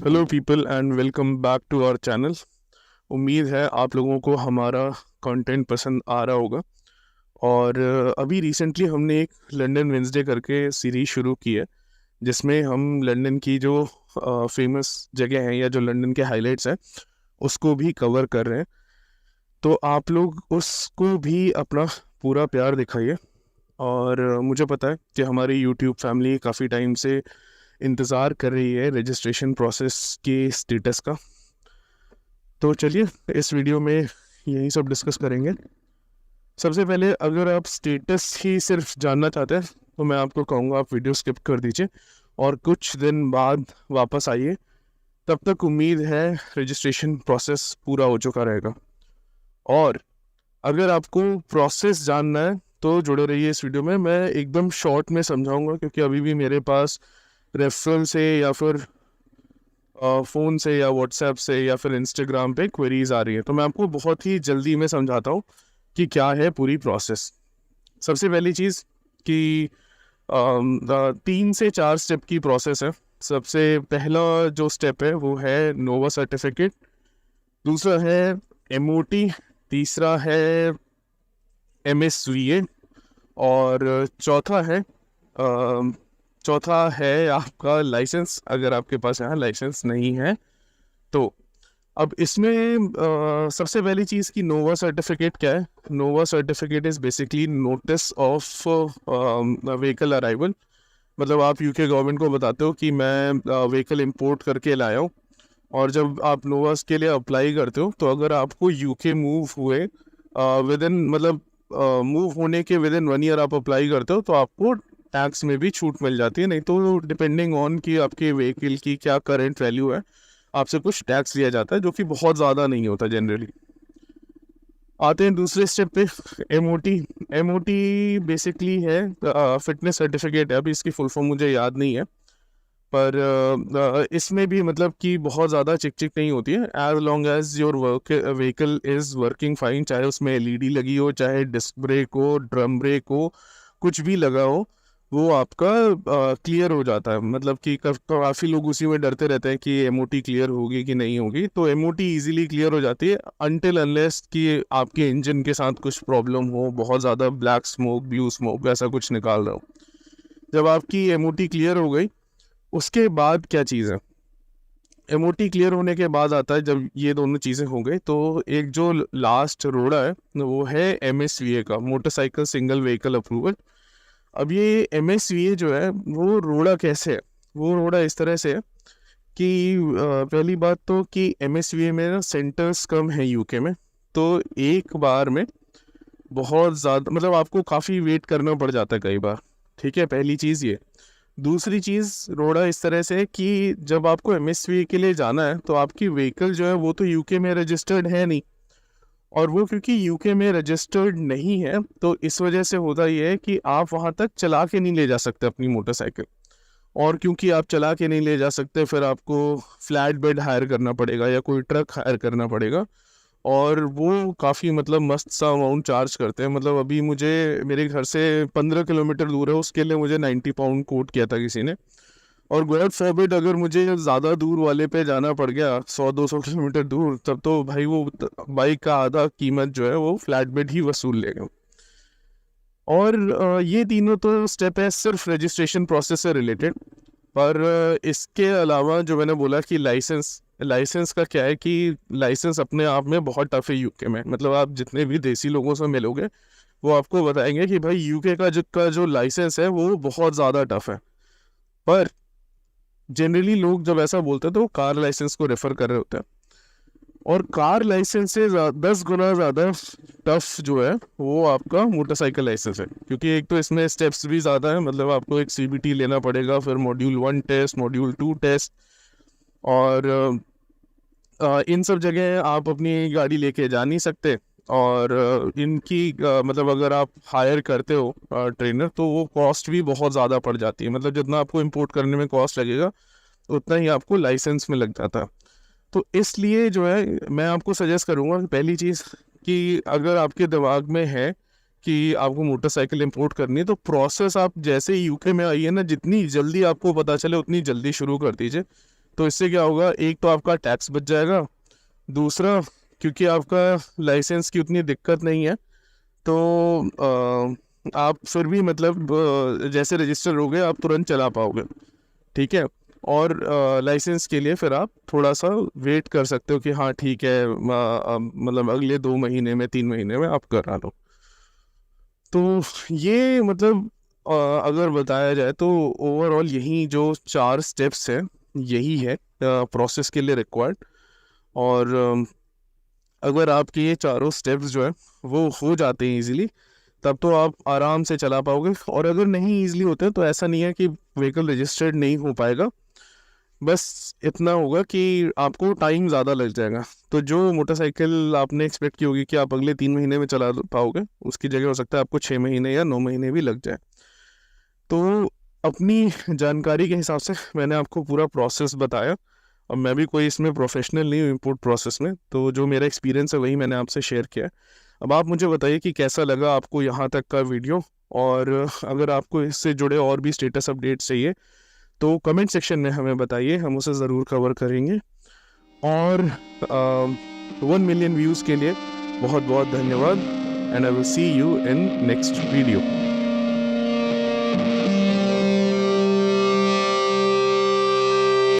Hello people and welcome back to our channel. उम्मीद है आप लोगों को हमारा कंटेंट पसंद आ रहा होगा। और अभी रिसेंटली हमने एक लंदन वेंसडे करके सीरीज शुरू की है, जिसमें हम लंदन की जो फेमस जगह हैं या जो लंदन के हाइलाइट्स हैं उसको भी कवर कर रहे हैं। तो आप लोग उसको भी अपना पूरा प्यार दिखाइए। और मुझे पता है कि हमारी यूट्यूब फैमिली काफ़ी टाइम से इंतज़ार कर रही है रजिस्ट्रेशन प्रोसेस के स्टेटस का। तो चलिए इस वीडियो में यही सब डिस्कस करेंगे। सबसे पहले अगर आप स्टेटस ही सिर्फ जानना चाहते हैं तो मैं आपको कहूँगा आप वीडियो स्किप कर दीजिए और कुछ दिन बाद वापस आइए। तब तक उम्मीद है रजिस्ट्रेशन प्रोसेस पूरा हो चुका रहेगा। और अगर आपको प्रोसेस जानना है तो जुड़े रहिए इस वीडियो में। मैं एकदम शॉर्ट में समझाऊंगा क्योंकि अभी भी मेरे पास रेफरल से या फिर फ़ोन से या व्हाट्सएप से या फिर इंस्टाग्राम पे क्वेरीज आ रही है, तो मैं आपको बहुत ही जल्दी में समझाता हूँ कि क्या है पूरी प्रोसेस। सबसे पहली चीज़ कि 3 से 4 स्टेप की प्रोसेस है। सबसे पहला जो स्टेप है वो है नोवा सर्टिफिकेट, दूसरा है एमओटी, तीसरा है एमएसवीए और चौथा है आपका लाइसेंस, अगर आपके पास यहाँ लाइसेंस नहीं है तो। अब इसमें सबसे पहली चीज़ की नोवा सर्टिफिकेट क्या है। NOVA certificate is basically notice of vehicle arrival. मतलब आप यूके गवर्नमेंट को बताते हो कि मैं व्हीकल इंपोर्ट करके लाया हूँ। और जब आप नोवास के लिए अप्लाई करते हो तो अगर आपको यूके मूव हुए विद इन मतलब मूव होने के विद इन 1 ईयर आप अप्लाई करते हो तो आपको टैक्स में भी छूट मिल जाती है। नहीं तो डिपेंडिंग ऑन कि आपके व्हीकल की क्या करंट वैल्यू है आपसे कुछ टैक्स लिया जाता है, जो कि बहुत ज़्यादा नहीं होता जनरली। आते हैं दूसरे स्टेप पे, एमओटी। एमओटी बेसिकली है फिटनेस सर्टिफिकेट है। अभी इसकी फुल फॉर्म मुझे याद नहीं है, पर इसमें भी मतलब कि बहुत ज़्यादा चिक चिक नहीं होती है। As long as your vehicle is working fine, चाहे उसमें एलईडी लगी हो, चाहे डिस्क ब्रेक हो, ड्रम ब्रेक हो, कुछ भी लगा हो, वो आपका क्लियर हो जाता है। मतलब कि काफ़ी लोग उसी में डरते रहते हैं कि एमओटी क्लियर होगी कि नहीं होगी। तो एमओटी इजीली क्लियर हो जाती है अनटिल अनलेस कि आपके इंजन के साथ कुछ प्रॉब्लम हो, बहुत ज़्यादा ब्लैक स्मोक, ब्लू स्मोक वैसा कुछ निकाल रहा हो। जब आपकी एमओटी क्लियर हो गई उसके बाद क्या चीज़ है, एमओटी क्लियर होने के बाद आता है, जब ये दोनों चीज़ें हो गई तो एक जो लास्ट रोड़ा है वो है एमएसवीए का, मोटरसाइकिल सिंगल व्हीकल अप्रूवल। अब ये एमएसवीए जो है वो रोड़ा कैसे है, वो रोड़ा इस तरह से है कि पहली बात तो कि एमएसवीए में ना सेंटर्स कम है यूके में, तो एक बार में बहुत ज़्यादा मतलब आपको काफ़ी वेट करना पड़ जाता है कई बार। ठीक है, पहली चीज़ ये। दूसरी चीज़, रोड़ा इस तरह से कि जब आपको एमएसवी के लिए जाना है तो आपकी व्हीकल जो है वो तो यूके में रजिस्टर्ड है नहीं, और वो क्योंकि यूके में रजिस्टर्ड नहीं है तो इस वजह से होता ये है कि आप वहाँ तक चला के नहीं ले जा सकते अपनी मोटरसाइकिल। और क्योंकि आप चला के नहीं ले जा सकते फिर आपको फ्लैट बेड हायर करना पड़ेगा या कोई ट्रक हायर करना पड़ेगा, और वो काफ़ी मतलब मस्त सा अमाउंट चार्ज करते हैं। मतलब अभी मुझे मेरे घर से 15 किलोमीटर दूर है, उसके लिए मुझे 90 पाउंड कोट किया था किसी ने। और गॉड फॉरबिड अगर मुझे ज़्यादा दूर वाले पे जाना पड़ गया 100-200 किलोमीटर दूर, तब तो भाई वो बाइक का आधा कीमत जो है वो फ्लैट बेड ही वसूल लेगा। और ये तीनों तो स्टेप है सिर्फ रजिस्ट्रेशन प्रोसेस से रिलेटेड। पर इसके अलावा जो मैंने बोला कि लाइसेंस का क्या है कि लाइसेंस अपने आप में बहुत टफ है यूके में। मतलब आप जितने भी देसी लोगों से मिलोगे वो आपको बताएंगे कि भाई यूके का जो लाइसेंस है वो बहुत ज़्यादा टफ है। पर जनरली लोग जब ऐसा बोलते हैं तो वो कार लाइसेंस को रेफर कर रहे होते हैं, और कार लाइसेंस से 10 गुना ज़्यादा टफ जो है वो आपका मोटरसाइकिल लाइसेंस है, क्योंकि एक तो इसमें स्टेप्स भी ज़्यादा है। मतलब आपको एक सीबीटी लेना पड़ेगा, फिर मॉड्यूल 1 टेस्ट, मॉड्यूल 2 टेस्ट, और इन सब जगह आप अपनी गाड़ी लेके जा नहीं सकते। और इनकी मतलब अगर आप हायर करते हो ट्रेनर तो वो कॉस्ट भी बहुत ज़्यादा पड़ जाती है। मतलब जितना आपको इंपोर्ट करने में कॉस्ट लगेगा उतना ही आपको लाइसेंस में लग जाता है। तो इसलिए जो है मैं आपको सजेस्ट करूँगा कि पहली चीज़ कि अगर आपके दिमाग में है कि आपको मोटरसाइकिल इंपोर्ट करनी है तो प्रोसेस आप जैसे ही यूके में आई है ना, जितनी जल्दी आपको पता चले उतनी जल्दी शुरू कर दीजिए। तो इससे क्या होगा, एक तो आपका टैक्स बच जाएगा, दूसरा क्योंकि आपका लाइसेंस की उतनी दिक्कत नहीं है तो आप फिर भी मतलब जैसे रजिस्टर हो गए आप तुरंत चला पाओगे, ठीक है। और लाइसेंस के लिए फिर आप थोड़ा सा वेट कर सकते हो कि हाँ ठीक है, मतलब अगले 2 महीने में 3 महीने में आप करा लो। तो ये मतलब अगर बताया जाए तो ओवरऑल यही जो 4 स्टेप्स हैं यही है प्रोसेस के लिए रिक्वायर्ड। और अगर आपके ये चारों स्टेप्स जो है वो हो जाते हैं इजीली, तब तो आप आराम से चला पाओगे। और अगर नहीं इजीली होते तो ऐसा नहीं है कि व्हीकल रजिस्टर्ड नहीं हो पाएगा, बस इतना होगा कि आपको टाइम ज़्यादा लग जाएगा। तो जो मोटरसाइकिल आपने एक्सपेक्ट की होगी कि आप अगले 3 महीने में चला पाओगे, उसकी जगह हो सकता है आपको 6 महीने या 9 महीने भी लग जाए। तो अपनी जानकारी के हिसाब से मैंने आपको पूरा प्रोसेस बताया। और मैं भी कोई इसमें प्रोफेशनल नहीं हूँ इंपोर्ट प्रोसेस में, तो जो मेरा एक्सपीरियंस है वही मैंने आपसे शेयर किया है। अब आप मुझे बताइए कि कैसा लगा आपको यहाँ तक का वीडियो, और अगर आपको इससे जुड़े और भी स्टेटस अपडेट्स चाहिए तो कमेंट सेक्शन में हमें बताइए, हम उसे ज़रूर कवर करेंगे। और 1 मिलियन व्यूज़ के लिए बहुत बहुत धन्यवाद, and I will see you in next video.